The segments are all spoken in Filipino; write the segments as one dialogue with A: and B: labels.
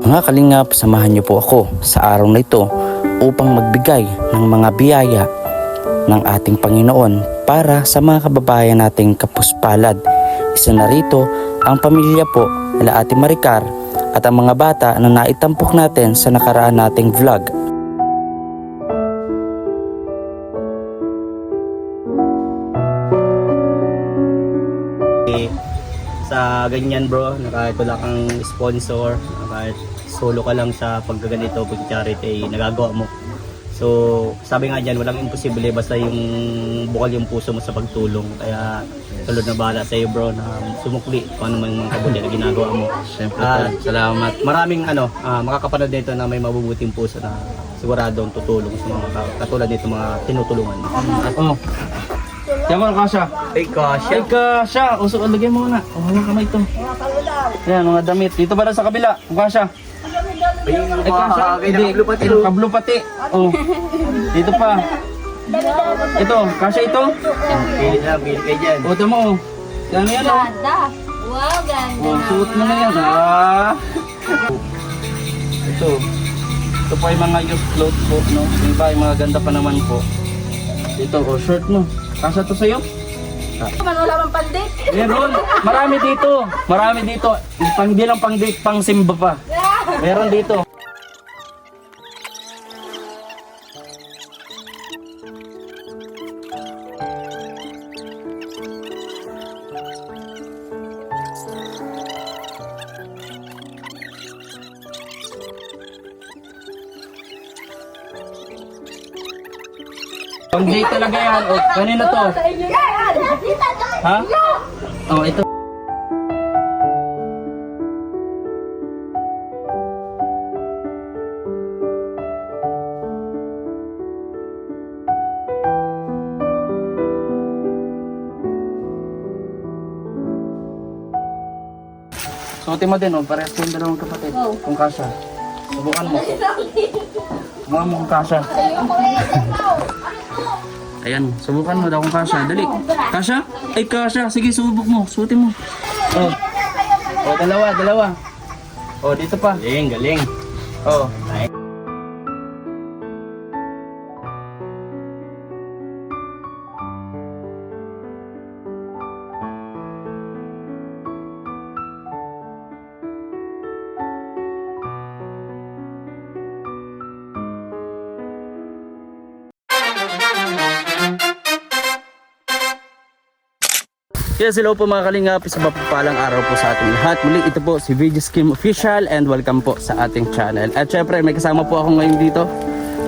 A: Mga kalingap, samahan niyo po ako sa araw na ito upang magbigay ng mga biyaya ng ating Panginoon para sa mga kababayan nating kapuspalad. Isa na rito ang pamilya po nila Ate Maricar at ang mga bata na naitampok natin sa nakaraan nating vlog.
B: Sa ganyan bro, na kahit wala kang sponsor, kahit solo ka lang sa paggaganito, pag-charity, nagagawa mo. So, sabi nga dyan, walang imposible basta yung bukal yung puso mo sa pagtulong. Kaya, tulad na bahala sa iyo bro, na sumukli kung ano man mga kabuli na ginagawa mo.
A: Siyempre salamat.
B: Maraming makakapanood nito na may mabubuting puso na siguradong tutulong sa mga katulad nito mga tinutulungan.
A: Yan mo, Kasha.
B: Ay, kasya.
A: Ay, Kasha. Usok, lagyan mo na. Mga kamay ito. Yan, mga damit. Dito ba na sa kabila? Kasha.
B: Ay,
A: Kasha. Hindi, kablo pati. Oh. Dito pa. Ito, Kasha ito.
B: Bili kayo dyan.
A: O, tama o. Yan yan o.
C: Ganda. Wow, ganda
A: Oh, suot mo na yan. Ito. Ito pa yung mga youth clothes po. No? Yung iba, yung mga ganda pa naman po. Ito, shirt mo. Kasha to sa'yo?
C: Wala mang pandit.
A: Meron. Marami dito. Marami dito. Hindi lang pang date, pang simba pa. Meron dito. Pang date talaga yan. O, kanina to. Ha? Oh, ito. Suotin mo din, oh. Parehas kayong dalawang kapatid. Kung kasha. Subukan mo. Mga mo kung kasha. Ayan, subukan mo daw kung kasha. Dali. Kasha? Ay, kasha. Sige, subuk mo. Suotin mo. Oh. Oh, dalawa. Oh, dito pa.
B: Galing.
A: Oh. Yes, hello po mga kalingap, sa mapagpalang araw po sa ating lahat. Muli ito po si VJ Skim Official and welcome po sa ating channel. At syempre may kasama po ako ngayon dito,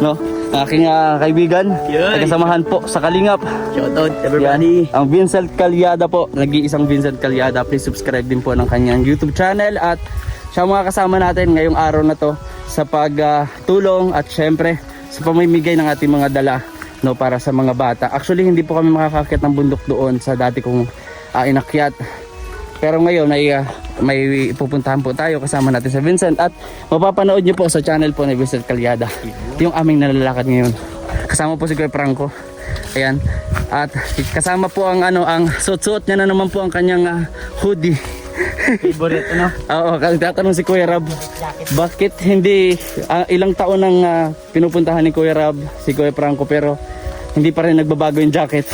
A: no? Aking kaibigan, kasamahan po sa kalingap.
B: Shoutout everybody.
A: Yan, ang Vincent Calyada po, nag-iisang Vincent Calyada. Please subscribe din po ng kanyang YouTube channel at siya mga kasama natin ngayong araw na to sa pagtulong at syempre sa pamimigay ng ating mga dala, no, para sa mga bata. Actually hindi po kami makakakit ng bundok doon sa dati kong inakyat. Pero ngayon ay may pupuntahan po tayo kasama natin sa Vincent at mapapanood niyo po sa channel po ni Vincent Calyada yung aming nalalakad ngayon. Kasama po si Kuya Franco. Ayan. At kasama po ang ang suot-suot niya na naman po ang kanyang hoodie.
B: Favorite ano?
A: Oo, kasi tatanong si Kuya Rab, bakit hindi ilang taon nang pinupuntahan ni Kuya Rab si Kuya Franco pero hindi pa rin nagbabago yung jacket.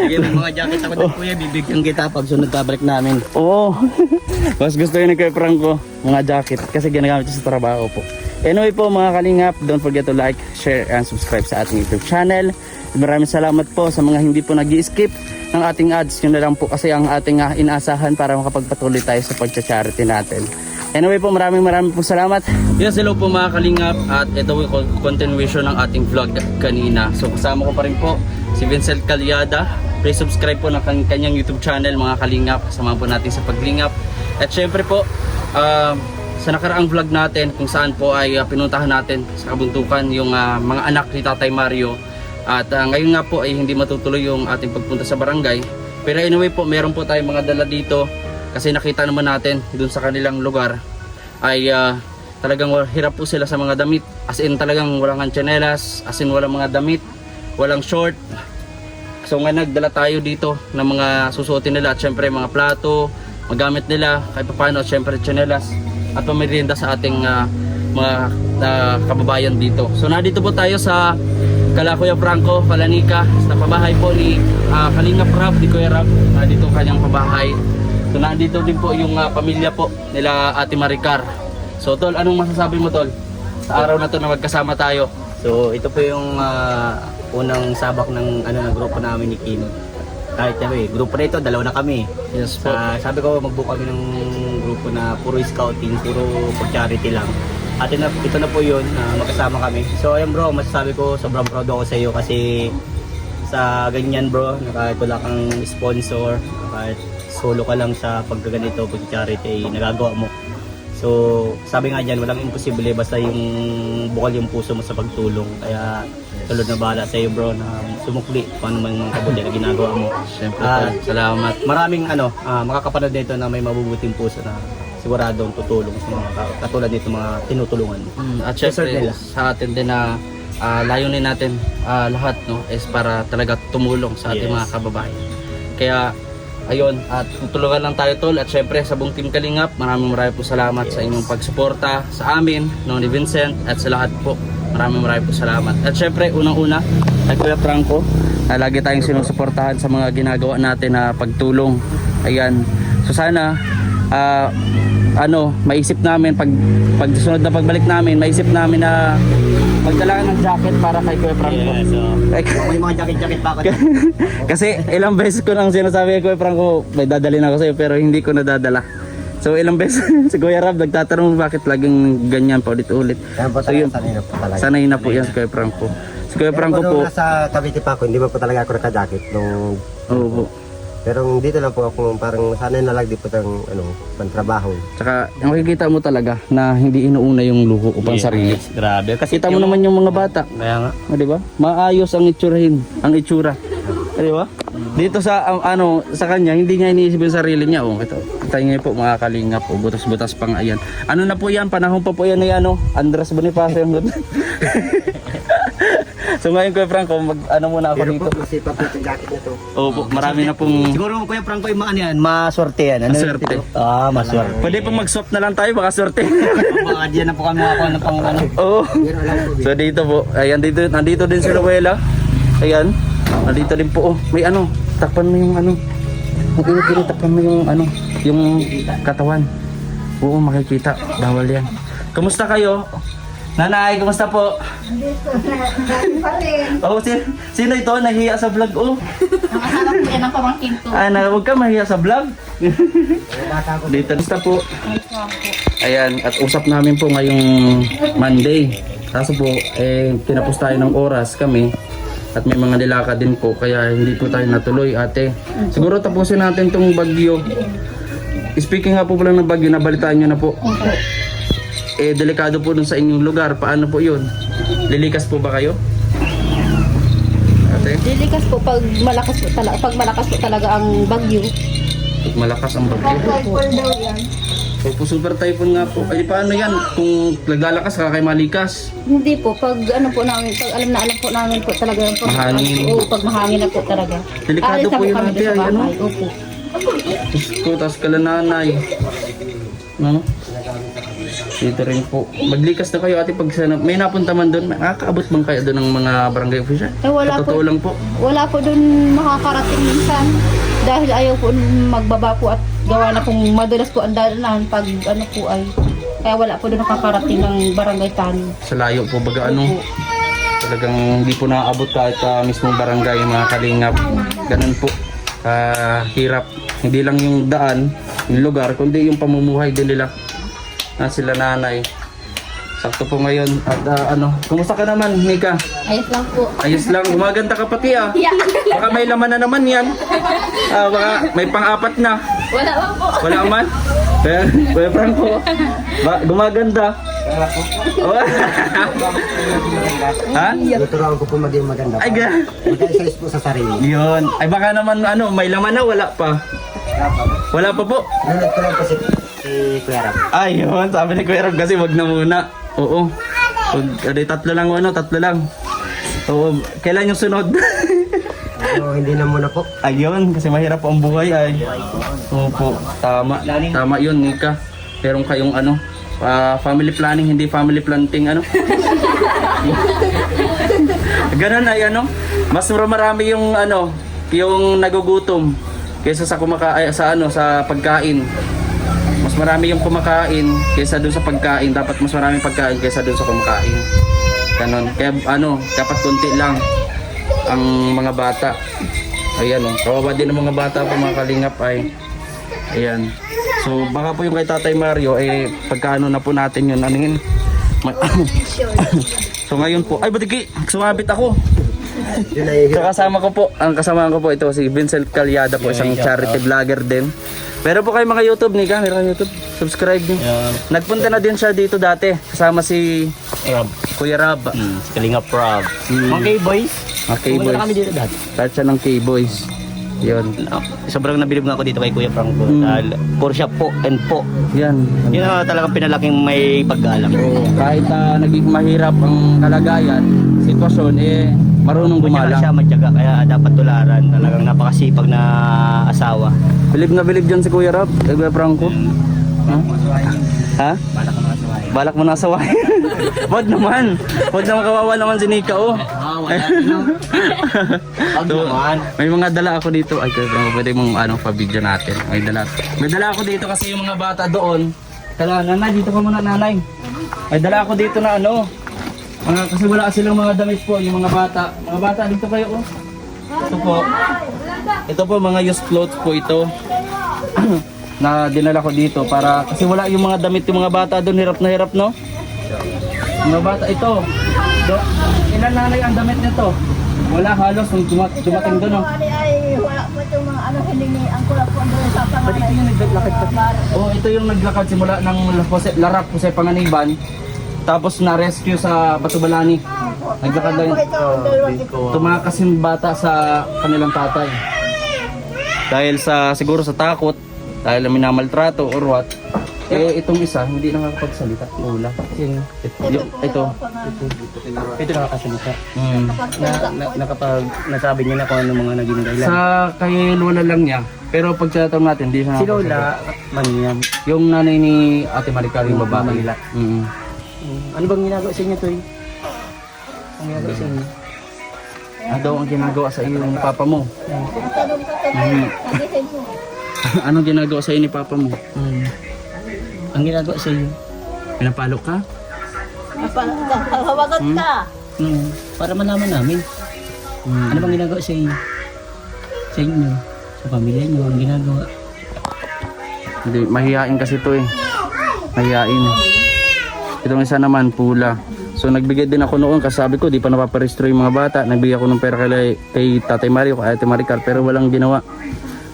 B: Yung mga jacket ako ng kuya, bibigyan kita pag sunod pabalik namin.
A: Oo. Mas gusto yun ni Kuya Franco, mga jacket. Kasi ginagamit ito sa trabaho po. Anyway po mga kalingap, don't forget to like, share, and subscribe sa ating YouTube channel. Maraming salamat po sa mga hindi po nag-i-skip ng ating ads. Yun na lang po kasi ang ating inaasahan para makapagpatuloy tayo sa pag-charity natin. Anyway po, maraming po salamat. Yes, hello po mga kalingap. At ito po yung continuation ng ating vlog kanina. So kasama ko pa rin po si Vincent Calyada. Please subscribe po ng kanyang YouTube channel mga kalingap. Kasama po natin sa paglingap. At syempre po, sa nakaraang vlog natin kung saan po ay pinuntahan natin sa kabuntukan yung mga anak ni Tatay Mario. At ngayon nga po ay hindi matutuloy yung ating pagpunta sa barangay. Pero anyway po, meron po tayong mga dala dito. Kasi nakita naman natin dun sa kanilang lugar ay talagang hirap po sila sa mga damit. As in talagang walang tsinelas, as in walang mga damit, walang short. So nga nagdala tayo dito ng mga susuotin nila at syempre mga plato, magamit nila kahit paano, syempre tsinelas. at pamerienda sa ating mga kababayan dito. So nandito po tayo sa kala Kuya Franco, Kalanika, sa pabahay po ni Kalingap Rab, ni Kuya Rab. Nandito kanyang pabahay. So nandito din po yung pamilya po nila Ate Maricar. So tol, anong masasabi mo tol sa araw na to na magkasama tayo?
B: So ito po yung unang sabak ng grupo namin ni Kim. Kahit grupo na ito, dalawa na kami.
A: Yes po.
B: Sabi ko magbuo kami ng grupo na puro scouting, puro for charity lang. At ito na po yun, magkasama kami. So ayun bro, masasabi ko sobrang proud ako sa iyo kasi sa ganyan bro, kahit wala kang sponsor, kahit solo ka lang sa pagkaganito, pag-charity, nagagawa mo. So sabi nga dyan, walang imposible basta yung bukal yung puso mo sa pagtulong. Kaya tulad na bahala sa iyo bro na sumukli kung ano man kabuti na ginagawa mo.
A: Siyempre tol, salamat.
B: Maraming makakapanood nito na may mabubuting puso na siguradong tutulong sa mga katulad nito mga tinutulungan mo.
A: At syempre sa atin din na layunin natin lahat no is para talaga tumulong sa ating
B: Yes.
A: mga kababayan. Kaya ayun, at tutulungan lang tayo tol, at syempre sa buong Team Kalingap, maraming po salamat sa inyong pagsuporta sa amin, no, ni Vincent, at sa lahat po. Maraming po salamat. At syempre unang-una kay Kuya Franco, lagi tayong sinusuportahan sa mga ginagawa natin na pagtulong. Ayan. So sana maisip namin pag sunod na pagbalik namin, maisip namin na magdala ng jacket para kay Kuya Franco.
B: Yeah, so may mga jacket-jacket pa ako.
A: Kasi ilang beses ko nang sinasabi kay Kuya Franco, may dadalhin ako sa'yo, pero hindi ko nadadala. So ilang beses si Kuya Rab nagtatanong bakit laging ganyan pa ulit-ulit. So yun,
D: sanay na po talaga.
A: sanay na po yan si Kuya Franco. Si Kuya Franco po,
D: Nasa Cavite pa ako, hindi pa po talaga ako naka-jacket nung...
A: oo po.
D: Pero dito lang po ako, parang sanay na lang di po ng pantrabaho.
A: Tsaka makikita mo talaga na hindi inuuna yung luho upang sarili.
B: Grabe. Kasi
A: Kita mo naman yung mga bata.
B: Kaya nga.
A: Di ba? Maayos ang itsura. Di ba? Dito sa sa kanya, hindi niya iniisip yung sarili niya. Oh, ito. Kita niyo po mga kalingap po, butas-butas pang ayan. Ano na po yan? Panahon pa po yan ni Andres Bonifacio yung So ngayon Kuya Franco, muna ako
D: Pero
A: dito.
D: po, masipag po yung jacket na to.
A: Opo, marami na pong
B: Siguro Kuya Franco yung mga yan, maswerte yan.
A: Maswerte.
B: Maswerte.
A: pwede pong mag-swap na lang tayo, baka swerte.
B: Baka diyan na po kami makakuha ng pang
A: Oo.
D: Pero alam po,
A: So dito po, ayan nandito din si Luella. Ayan. Nandito din po. May takpan mo yung Yung takpan mo yung katawan. Oo, makikita. Bawal yan. Kumusta kayo? Nanay, kumusta po? Oh, sino ito? Nahiya sa vlog, oh.
C: Nakasama ko yan ang pamangkin ko.
A: Huwag ka mahiya sa vlog.
D: bata ko.
A: Dito, kumusta po? Ayan, at usap namin po ngayong Monday. Kaso po, tinapos tayo ng oras kami. At may mga nilakad din po, kaya hindi po tayo natuloy, ate. Siguro tapusin natin tong bagyo. Speaking nga po pala ng bagyo, nabalitaan nyo na po. Delikado po dun sa inyong lugar. Paano po yun? Lilikas po ba kayo? Ate?
C: Dilikas po pag malakas po talaga ang bagyo.
A: Malakas ang bagyo. Opo, super typhoon nga po. Ay, paano yan? Kung naglalakas, kaya kayo malikas.
C: Hindi po, pag alam po namin po talaga yung
A: Mahangin.
C: Oo, pag mahangin na po talaga.
A: Delikado
C: Alis na
A: po yun,
C: kami
A: ate,
C: doon sa
A: ay,
C: bahay. Opo.
A: Diyos ko, tas kala nanay. No? Dito rin po. Maglikas na kayo ate pag may napunta man doon. Makakaabot bang kayo doon ng mga barangay official?
C: Wala
A: Sa totoo
C: po.
A: lang po.
C: Wala po doon makakarating minsan. Dahil ayaw po magbaba po at gawa na kung madulas po ang daanan pag po ay. Kaya wala po doon nakakarating ng barangay tani.
A: Sa layo po baga talagang hindi po naaabot kahit mismong barangay mga kalingap. Ganun po. Hirap. Hindi lang yung daan, yung lugar, kundi yung pamumuhay din nila. Sila nanay. Sakto po ngayon. At kumusta ka naman, Mika?
C: Ayos lang po.
A: Ayos lang, gumaganda ka pati
C: Yeah.
A: Baka may laman na naman yan. Baka may pang-apat na.
C: Wala lang po.
A: Wala man. Kuya Franco, gumaganda. Oh. Ha?
D: Tuturuan ko po maging maganda.
A: Ay,
D: Mag-exercise po sa sarili.
A: yun. Ay baka naman may laman na, wala pa. Wala pa po.
D: Nunod ko lang po si Kuya Rab.
A: Ayun, sabi ni Kuya Rob kasi wag na muna. Oo. Tatlo lang. Oo, kailan yung sunod?
D: So, hindi na muna po.
A: Ayun, kasi mahirap po ang buhay ay. Opo, tama. Tama yun, Nika. Meron kayong Family planning, hindi family planting, ano? Ganun ay ano, mas marami yung ano, yung nagugutom kaysa sa sa pagkain. Mas marami yung kumakain kaysa doon sa pagkain. Dapat mas maraming pagkain kaysa doon sa kumakain. Ganon. Kaya ano, dapat konti lang ang mga bata. Ayan oh, kawawa din ang mga bata po mga kalingap ay. Ayan. So baka po yung kay Tatay Mario pagkaano na po natin yun. Ano yun? So ngayon po, ay batiki, sumabit ako.
D: Yun ay
A: So ang kasama ko po ito si Vincent Calyada po, isang charity vlogger din. Pero po kayo mga YouTube, Nika, meron YouTube, subscribe niyo. Nagpunta na din siya dito dati, kasama si
B: Rob.
A: Kuya Rab.
B: Si Kalingap Rob. Mga K-Boys.
A: Mga K-Boys.
B: Kami dito dati.
A: Start siya ng K-Boys. Yun.
B: Sobrang nabilib nga ako dito kay Kuya Franco. Dahil puro siya po and po.
A: Yan.
B: Yun ang talagang pinalaking may paggalang.
A: Kahit naging mahirap ang kalagayan, sitwasyon, marunong
B: Gumalang
A: gumalang.
B: siya matyaga, kaya dapat tularan. Talagang napakasipag na asawa.
A: Bilib na bilib dyan si Kuya Rab, kay Kuya Franco. Ha?
B: Balak ka mga asawahin.
A: Balak mo na asawahin. Wag naman. Wag naman, kawawa naman si Nika, oh.
B: Wala no. Wag
A: So,
B: naman.
A: may mga dala ako dito. Ay, pwede mong pa-video natin. May dala ako dito kasi yung mga bata doon. Tala, nanay, dito ka muna, nanay. May dala ako dito na ano. Kasi wala silang mga damit po, yung mga bata. Mga bata, dito kayo, oh. Ito po. Ito po, mga used clothes po ito. Na dinala ko dito para, kasi wala yung mga damit yung mga bata doon. Hirap na hirap, no? Mga bata, ito. Ilan nanay ang damit nito? Wala halos nung dumating doon, no?
E: Ay, wala po itong mga ano, hiningian ko lang po ang sa
A: Pati ito yung naglakad pa. Oh, ito yung naglakad simula ng Larap Jose Panganiban. Tapos na-rescue sa Batubalani. Naglakad lang. Tumakas yung bata sa kanilang tatay. Dahil siguro sa takot, dahil minamaltrato or what. Itong isa, hindi nakakapagsalita. Lula. Ito.
B: Ito nakakasalita.
A: Mm.
B: Nasabi niya na kung ano mga naging dahilan.
A: Sa kay Lola lang niya. Pero pag tinatanong natin, hindi siya
B: Si Lola, man yan.
A: yung nanay ni Ate Maricar, yung babae nila. Mm.
B: Ano bang ginagawa sa inyo, Toy? Ang ginagawa sa inyo?
A: Ano daw ang ginagawa sa iyo ng papa mo? Anong ginagawa sa iyo ni papa mo?
B: Ang ginagawa sa iyo?
A: Pinapalok ka?
E: Hawagan ka.
B: Para malaman namin. Ano bang ginagawa sa iyo? Sa inyo? Sa pamilya niyo, ang ginagawa?
A: Hindi, mahihain kasi ito eh. Mahihain. Itong isa naman, pula. So nagbigay din ako noon kasi sabi ko di pa napaparehistro yung mga bata. Nagbigay ako ng pera kay Tatay Mario, kay Ate Maricar, pero walang ginawa.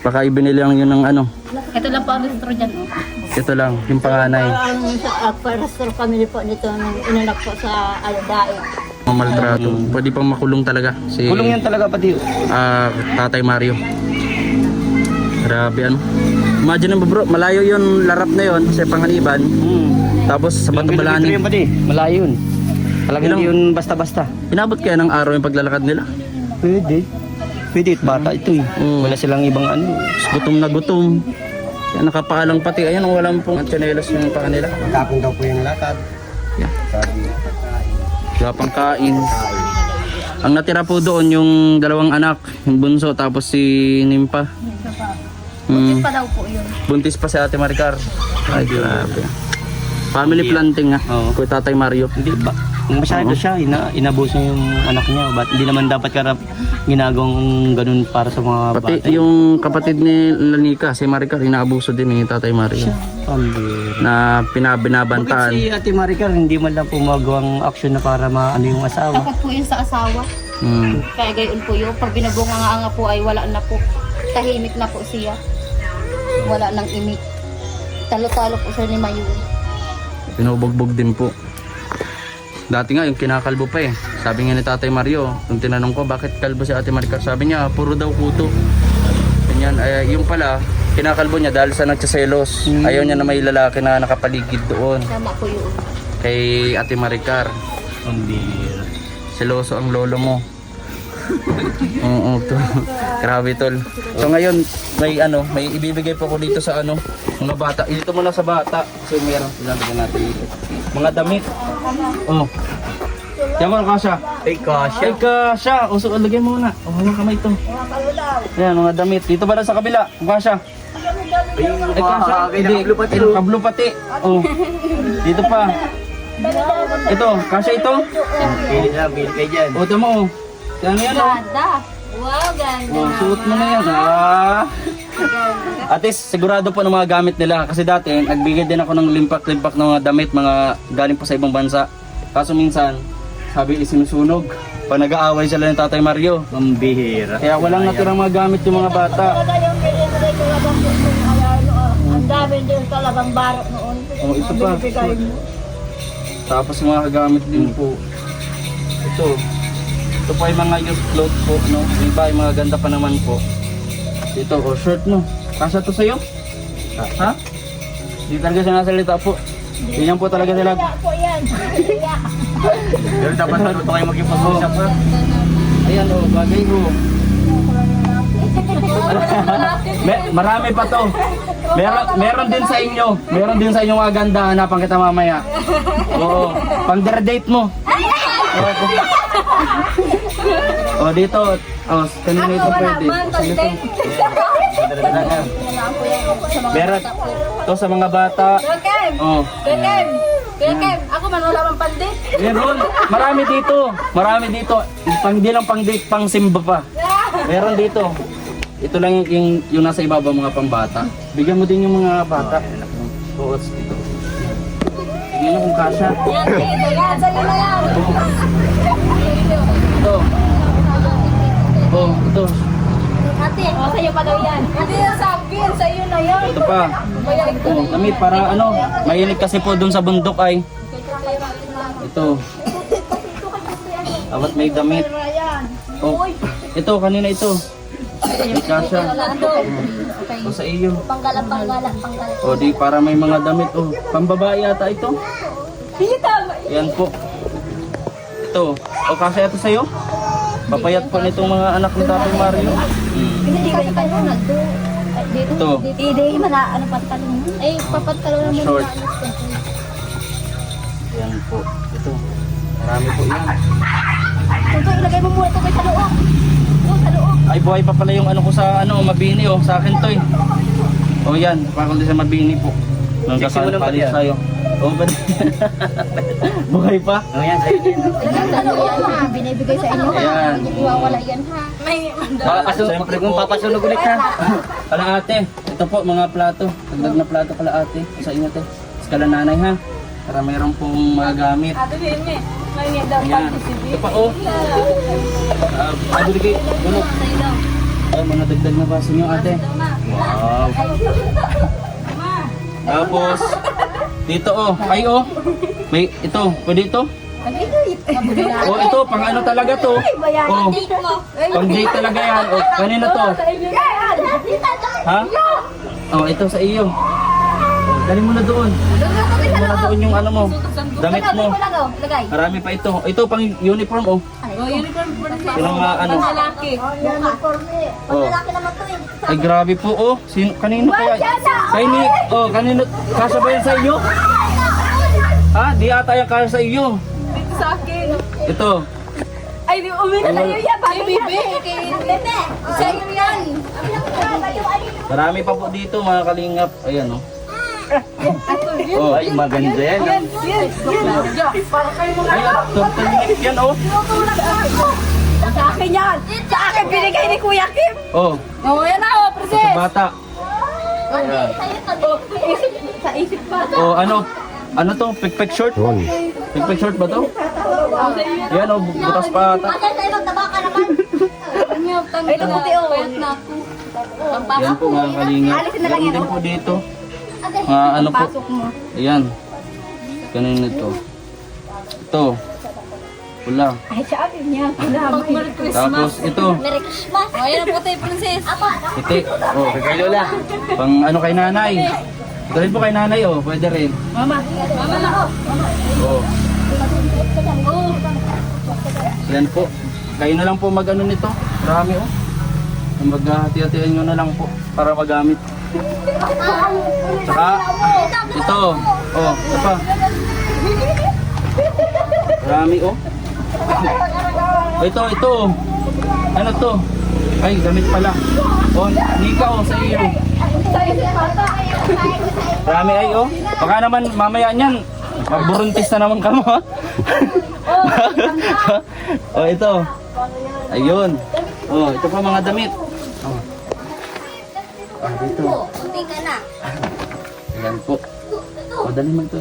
A: Baka ibinili lang yun ng ano.
C: Ito lang po ang registro dyan. Oh.
A: Ito lang, yung panganay.
E: Parastro kami po nito nung inanak po sa Aldaig.
A: Mamaltrato. Pwede pang makulong talaga. Si
B: Kulong yan talaga pati.
A: Tatay Mario. Grabe ano. Imagine mo bro, malayo yun, Larap na yun sa Panganiban. Tapos sa Batubalani.
B: Yan pati, malayo yun. Talagang hindi yun basta-basta.
A: Inabot kaya ng araw yung paglalakad nila?
B: Pwede. Pwede, bata ito eh. Wala silang ibang ano.
A: Gutom na gutom. Kaya nakapaalang pati. Ayan, walang pong tsinelas yung paa nila.
D: Magkapon daw po yung lakad.
A: Yeah.
D: Sabi niya.
A: Wala pang kain. Ang natira po doon yung dalawang anak, yung bunso, tapos si Nimpa.
C: Buntis pa daw po yun.
A: Buntis pa si Ate Maricar. Ay, grabe. Family planting nga.
B: Oo.
A: Kay Tatay Mario.
B: Hindi ba? Masyado siya, inabuso yung anak niya. Ba't hindi naman dapat ginagawang ganun para sa mga
A: Pati
B: bata?
A: yung kapatid ni Lanika, si Maricar, inaabuso din ni Tatay Mario.
B: Pambira.
A: Na
B: Bakit
A: binabantaan.
B: si Ate Maricar hindi man lang pumagawang aksyon na para maano yung asawa?
C: Takot po yun sa asawa.
A: Hmm.
C: Kaya gayon po yun. Pag binabunga nga po ay wala na po. Tahimik na po siya. Wala nang imik. Talo-talo po siya ni Mayu.
A: Pinubugbog din po. Dati nga yung kinakalbo pa eh. Sabi nga ni Tatay Mario, nung tinanong ko bakit kalbo si Ate Maricar, sabi niya puro daw kuto. Ganyan, yung pala kinakalbo niya dahil sa nagsaselos. Ayaw niya na may lalaki na nakapaligid doon
C: Tama po yun.
A: kay Ate Maricar.
B: Pambira.
A: Seloso ang lolo mo. Oo, to. Grabe tol. So ngayon, may ibibigay po ko dito sa mga bata. Dito muna sa bata. So meron ilalagay natin dito. Mga damit. Oh. Yan mo kasha.
B: Ay, kasya.
A: Ay kasha. O so lagyan mo muna. Oh, hawak kamay ito. Yan, mga damit. Dito ba sa kabila? Kasha. Ay kasha. Hindi, kablo pati. Oh. Dito pa. Ito, kasha ito.
B: Pili na, pili kayo dyan.
A: O, tama o. Yan yan o.
E: Wow, ganda.
A: Oh, suot mo na yan. At least, sigurado po ng mga gamit nila. Kasi dati, nagbigay din ako ng limpak-limpak ng mga damit, mga galing po sa ibang bansa. Kaso minsan, sabi isinusunog. Pag nag-aaway sila ng Tatay Mario.
B: Ang bihira.
A: Kaya walang natirang mga gamit yung mga bata.
E: Talaga yung binibigay ko lang ang dami din talagang barok noon.
A: Oh, ito pa.
E: Binibigay mo.
A: Tapos mga kagamit din po. Ito. Ito po ay mga used clothes po, no? Yung iba ay mga ganda pa naman po. Ito, oh, shirt mo. Kasya to sa'yo? Ha? Hindi talaga siya nasalita po. Ganyan po talaga sila.
E: Po yan.
B: Pero dapat natuto kayo mag-ipag-usap ha.
A: Ayan, oh, bagay ko. Marami pa to. Meron din sa inyo. Meron din sa inyo mga ganda. Hanapan kita mamaya. Oo. Pang-date mo. Oh, dito. Oh, kanina ito pwede. Meron. To sa mga bata. Oh.
C: Kekem, ako man wala mang pandit.
A: Meron. Marami dito. Marami dito. Hindi lang pang-date, pang-simba pa. Meron dito. Ito lang yung nasa ibabaw mga pambata. Bigyan mo din yung mga bata. Oo, ito. Tingnan mo kung kasya. Ito. Oh, ito.
E: Ate, sa'yo pa daw yan.
C: Hindi na sa akin, sa iyo na yan.
A: Ito pa. Oh, kami para mahilig kasi po dun sa bundok ay. Ito. Dapat may damit. Oh, ito kanina ito. May kasya. O sa iyo.
E: Panggala.
A: O di para may mga damit. O pambabae yata ito. Yan po. Ito. O kasya ito sa'yo. Papayat po nitong mga anak ni Tatay Mario.
E: Hindi ka kayo nagdo.
A: Ito.
E: Hindi man ano pantalon mo. Ay, papantalon mo.
A: Short. Yan po. Ito. Marami po yan.
E: Ito, ilagay mo muna ito kay sa loob. Sa loob.
A: Ay buhay pa pala yung ko sa mabini sa akin to eh. O yan, pakundi sa mabini po. Nung
B: Sexy mo
A: kasal
B: naman
A: pa rin
B: yan.
A: sa'yo. O ba? Buhay pa?
B: Ano yan sa'yo dyan?
E: Ano yan ha? Binibigay sa inyo ha?
A: Ayan.
E: Hindi iwawala yan ha?
A: Siyempre
B: Kung
A: po.
B: papasunog ulit ha.
A: Kala ate, ito po mga plato. Dagdag na plato kala ate. Sa inyo te. Sa kala nanay ha. Para mayroon pong mga gamit.
C: Ate Mimi, may daw
A: Ayan. Ito pa oh. Abuligi. Gulog. Ay, mga dagdag na baso nyo ate. Wow. Tapos, dito oh. Ay oh. May ito. Pwede ito? Oh, ito. Pang ano talaga to. Oh. Pang date talaga yan. Oh, kanina to. Ha? Oh, ito sa iyo. Oh, dali mo na doon. Dali mo na doon yung ano mo. Damit mo.
E: Lagay.
A: Marami pa ito. Ito pang uniform oh.
C: uniform po na siya.
A: Sino nga ano?
C: Lalaki.
A: Oh.
E: Laki naman to eh.
A: Ay grabe po oh. Kanino kaya? Kanino? Kasya ba yan sa iyo? Ha? Di ata yung kasya sa iyo.
C: Dito sa akin.
A: Ito.
C: Ay, di umina sa iyo yan. Kay Bibi.
E: Bebe, sa iyo yan.
A: Marami pa po dito mga kalingap. Ayan oh. Oh,
B: Ay, maganda yan.
C: Yan. Para kayo mga
A: ayan, turtleneck yan oh.
C: sa akin yan. Sa akin binigay ni Kuya Kim.
A: Oh,
C: Oo, yan na,
A: sa
C: princess.
A: bata. Ayan.
C: Sa isip pa.
A: Oh, ano to? Pikpik short?
D: Yun.
A: Pikpik short ba to? Yan oh, butas pa ata.
E: Ate, sa'yo magtaba ka naman.
C: Ay, nabuti oh. Payat na ako.
A: Yan po mga kalingap. Meron din po dito.
E: Ate,
A: Ano po?
C: Pasok mo.
A: Ayan. Kanina ito. Ito. Pula.
C: Ay, sabi niya. Merry
A: Tapos ito.
E: Merry Christmas.
C: Oh, yan ang puti, princess.
E: Apa?
A: Itik. Oh, kay Lola. Pang ano kay nanay. Ito rin po kay nanay oh. Pwede rin.
C: Mama. Mama na ako.
A: Oh. Yan po. kayo na lang po mag-ano nito. Marami oh. Maghati-hatian nyo na lang po para magamit. Tsaka, ito. Oh, ito pa. Marami oh. Ito. Ano to? Ay, gamit pala. Oh, Nika oh, sa iyo. Marami ay oh. Baka naman mamaya niyan, maburuntis na naman ka mo ha. Oh, ito. Ayun. Oh, ito pa mga damit. Oh. Ah, dito. Ayan po. O, dali mo ito.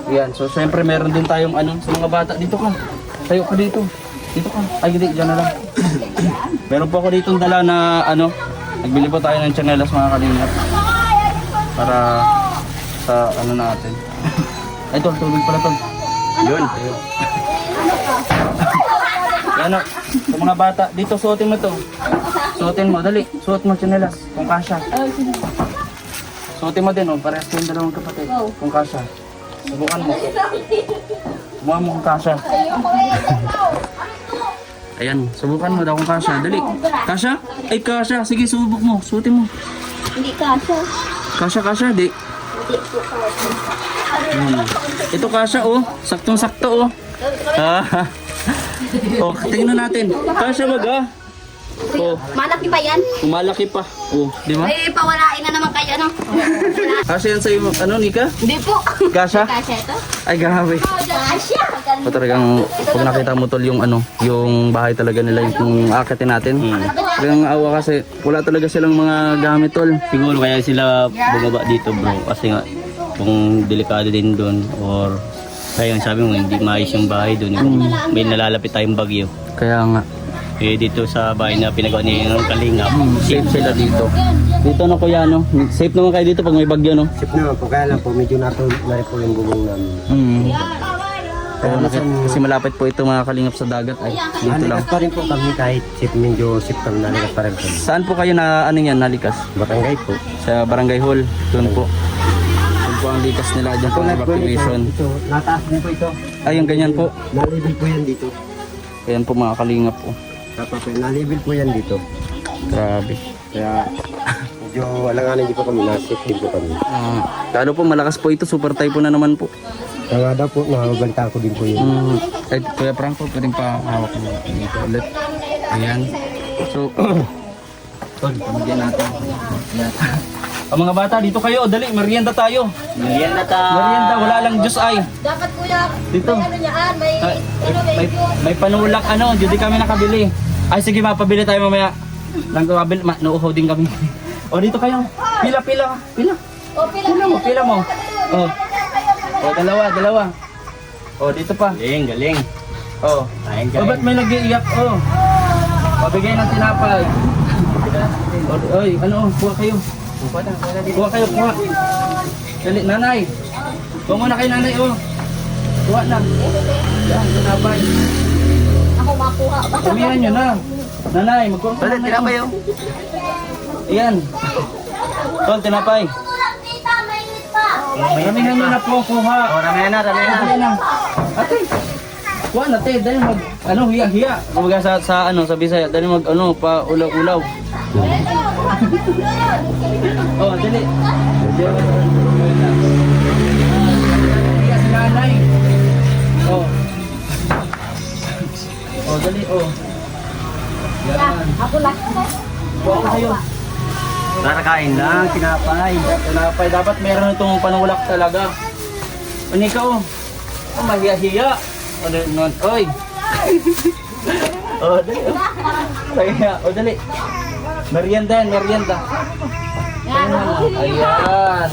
A: Ayan, so syempre meron din tayong ano, sa mga bata. Dito ka. Tayo ka dito. Dito ka. Ay, hindi. Diyan na lang. Meron po ako dito dala na ano, nagbili po tayo ng chanelas mga kalingap. Para sa ano natin. Ay, tol, tubig pala tol. Yun. Yan o, sa mga bata. Dito, suotin mo to. Suotin mo, dali. Suot mo chanelas, kung kasha. Suotin mo din o, parehas kayong dalawang kapatid. Kung kasha. Subukan mo. Subukan mo kung kasha. Ayan, subukan mo daw kung kasha. Dali. Kasha? Ay, kasha. Sige, subuk mo. Suotin mo.
E: Hindi kasha.
A: Kasha, di. Ito kasha, oh. Saktong-sakto, oh. Oh, tingnan natin. Kasha wag, ah. Oh,
E: Malaki pa yan?
A: malaki pa. Oh, di ba?
E: Ay, pawalain na naman kayo, no?
A: Kasha yan sa'yo, ano, Nika?
E: Hindi po.
A: Kasha?
E: Kasha ito?
A: Ay, grabe.
E: Kasha!
A: O talagang, pag nakita mo tol yung ano, yung bahay talaga nila, yung akitin natin. Talagang awa kasi, wala talaga silang mga gamit tol.
B: Siguro kaya sila bumaba dito bro kasi nga kung delikado din doon or kaya nga sabi mo hindi maayos yung bahay doon. May nalalapit tayong bagyo.
A: Kaya nga,
B: Eh dito sa bahay na pinagawa niya ng Kalingap,
A: safe sila dito. Dito na kuya, no? Safe naman kayo dito pag may bagyo, no?
D: Sip naman po, kaya lang po, medyo nato na rin po yung bubong namin.
A: Kaya kasi malapit po ito mga kalingap sa dagat. Ay, dito lang.
D: Nalikas pa rin po kami kahit sip medyo sip kami, nalikas pa rin po.
A: Saan po kayo na, ano yan, nalikas?
D: Barangay po.
A: Sa Barangay Hall, doon po. Doon po ang likas nila dyan po ng evacuation.
D: Ito, nataas din po ito.
A: Ay, yung ganyan po.
D: Nalibel po yan dito.
A: Ayan po mga kalingap po.
D: Tapos nalibel po yan dito.
A: Grabe.
D: Kaya medyo alanganin din po kami, nasip din po kami.
A: Lalo po malakas po ito, super typhoon na naman po.
D: Kaya nga daw po, nakabalita ko din po yun.
A: Ay, Kuya Franco, pwedeng pa hawak mo dito ulit. Ayan. So, tol, pamigyan natin. Ayan. Ang mga bata, dito kayo, dali, merienda tayo.
B: Merienda ta.
A: Merienda, wala lang Diyos ay.
E: Dapat kuya,
A: Dito.
E: ano niyaan, may,
A: Ay, may panulak ano, hindi kami nakabili. Ay sige, mapabili tayo mamaya. Lang kabili, nauuhaw din kami. O dito kayo. Pila.
E: O,
A: Pila mo. O, dalawa. O, dito pa.
B: Galing.
A: O.
B: Ayun
A: O, ba't may nag-iiyak? O. Pabigay ng tinapay. Oy, ano, kuha kayo. Kuha. Dali, nanay. Kuha muna kay nanay, o. Kuha na. Yan, tinapay.
E: ako makuha.
A: Sabihan nyo na. Nanay, magkuha ka na. Tinapay, o. Ayan. Tol, tinapay.
E: Tita, mainit pa.
A: Ramihan nyo na po, kuha.
B: Ramihan na.
A: Dali na. Ate, kuha na, te. Dali mag, ano, hiya. Kumbaga sa ano, sa Bisaya. Dali mag, ano, pa ulaw-ulaw. Oh, dali. Hiya si nanay. Oh. Oh, dali, oh. Yan.
E: Ako lang.
A: Kuha ka kayo.
B: Tara kain lang, tinapay.
A: Tinapay, dapat meron itong panulak talaga. Ano ikaw? Oh, mahiya-hiya. Ano nun? Oy! Oh, dali. Kaya, oh, dali. Merienda. Ayan.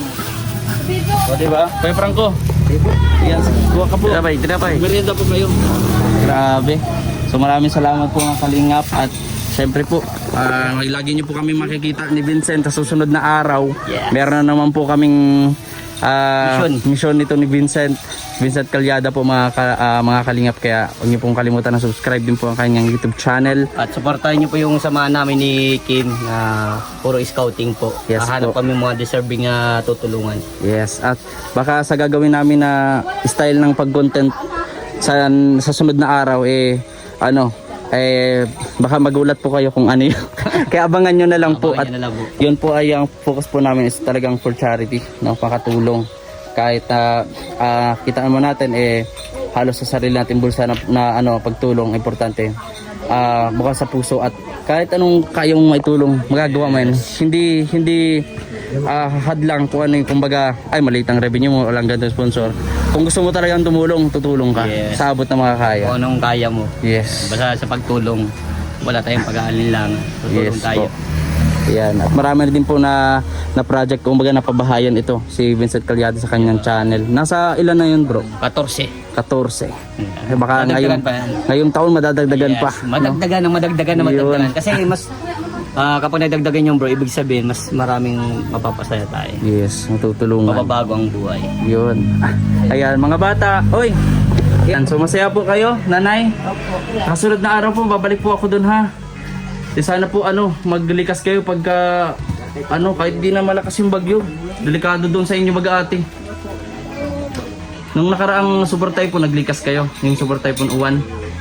A: O, diba? Kaya Franco. Ayan, kuha ka po. Tinapay. Merienda po kayo. Grabe. So maraming salamat po mga kalingap at syempre po, lagi niyo po kami makikita ni Vincent sa susunod na araw.
B: Yeah.
A: Meron na naman po kaming mission nito ni Vincent Calyada po mga kalingap, kaya huwag niyo pong kalimutan na subscribe din po ang kanyang YouTube channel.
B: At supportahan niyo po yung samahan namin ni Kim na puro scouting po.
A: Yes
B: Hahanap
A: po.
B: kami mga deserving na tutulungan.
A: Yes, at baka sa gagawin namin na style ng pag-content sa sunod na araw baka magulat po kayo kung ano yun. Kaya abangan nyo na lang po. At
B: Abangan nyo na lang po.
A: yun po ay ang focus po namin is talagang for charity, no? Pakatulong. Kahit kitaan mo natin halos sa sarili natin bulsa na pagtulong importante. Bukas sa puso at kahit anong kayong maitulong magagawa mo yan. Hindi hadlang kung ano yung kumbaga ay maliit ang revenue mo, walang ganito sponsor. Kung gusto mo talagang tumulong, tutulong ka
B: Yes.
A: sa abot na makakaya.
B: Kung anong kaya mo.
A: Yes.
B: Basta sa pagtulong, wala tayong pag-aalin. Tutulong
A: Yes
B: tayo.
A: po. Yan. At marami din po na project, kumbaga napabahayan ito si Vincent Calyado sa kanyang channel. Nasa ilan na yun bro?
B: 14.
A: 14. Baka
B: Madagdagan pa yan.
A: ngayong taon madadagdagan
B: Yes,
A: pa.
B: madagdagan na madagdagan.
A: Yun.
B: Kasi mas kapag nadagdagan yung bro, ibig sabihin mas maraming mapapasaya tayo.
A: Yes, matutulungan.
B: Mababago ang buhay.
A: Yun. Ayan, mga bata. Oy! Yan, so masaya po kayo, nanay? Kasunod na araw po, babalik po ako dun ha. Di sana po maglikas kayo pagka kahit di na malakas yung bagyo. Delikado doon sa inyo mag-aati. Nung nakaraang Super Typhoon, naglikas kayo. Yung Super Typhoon Uwan.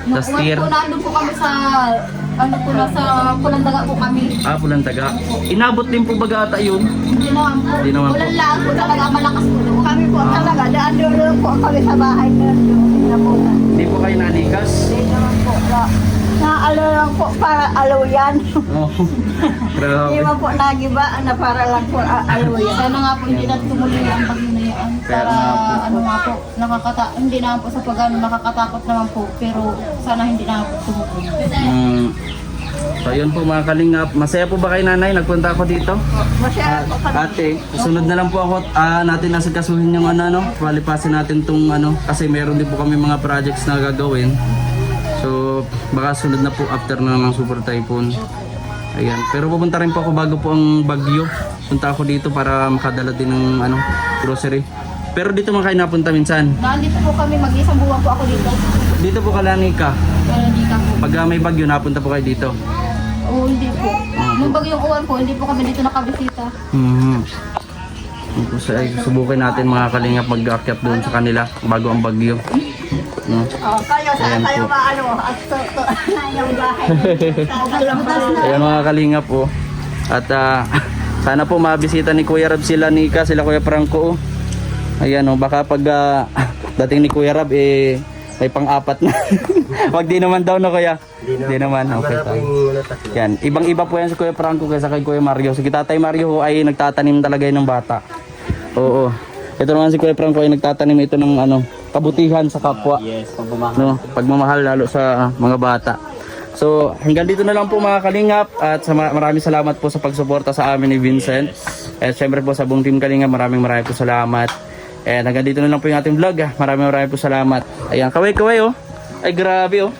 A: Last year.
C: Nandun po kami sa, nasa Pulandaga po kami.
A: Pulang Taga. Inabot din po baga ata yun.
C: Hindi naman po.
A: Hindi naman po.
C: Ulan lang po talaga, malakas po.
E: Kami po talaga, daan doon po kami sa bahay na doon.
A: Hindi po kayo nalikas.
E: Hindi naman po. Naalo lang po para aloyan.
A: Oh.
E: Hindi
A: Grabe.
E: man po nagiba na para lang po aloyan.
C: Sana nga po hindi na tumuloy ang bagyo na yan.
A: Kaya
C: Para
A: nga po.
C: hindi naman po sa pag nakakatakot naman po. Pero sana hindi na po tumuloy.
A: So ayun po mga kalingap. Masaya po ba kayo nanay? Nagpunta ako dito.
E: Masya po kami.
A: Ate, sunod na lang po ako natin nasikasuhin yung palipasin natin tong kasi meron din po kami mga projects na gagawin. So baka sunod na po after na ng Super Typhoon. Ayan, pero pupunta rin po ako bago po ang bagyo. Punta ako dito para makadala din ng grocery. Pero dito man kayo napunta minsan.
C: Nandito po kami, mag-isang buwan po ako dito.
A: Dito po kalani ka.
C: Pero hindi ka po.
A: Pag may bagyo napunta po kayo dito.
C: Oo, hindi po. Nung bagyong uwan po, hindi po kami dito nakabisita.
A: Subukin natin mga kalingap mag-akyat doon sa kanila bago ang bagyo. No?
E: Kayo
A: Ayan
E: saan kayo
A: po.
E: maano at to na yung bahay.
A: Ayan mga kalingap po. At sana po mabisita ni Kuya Rab sila sila Kuya Franco. Ayan baka pag dating ni Kuya Rab may pang-apat na. Wag di naman daw Kuya. Di naman. Okay. Yan, ibang-iba po yan si Kuya Franco kaysa kay Kuya Mario. Si Tatay Mario ho ay nagtatanim talaga yan ng bata. Oo. Ito naman si Kuya Franco ay nagtatanim ito ng kabutihan sa kapwa.
B: Yes, pagmamahal.
A: No, pagmamahal lalo sa mga bata. So, hanggang dito na lang po mga kalingap at maraming salamat po sa pagsuporta sa amin ni Vincent. At syempre po sa buong team Kalingap, maraming po salamat. And hanggang dito na lang po yung ating vlog. Maraming po salamat. Ayan, kaway oh. Ay grabe oh.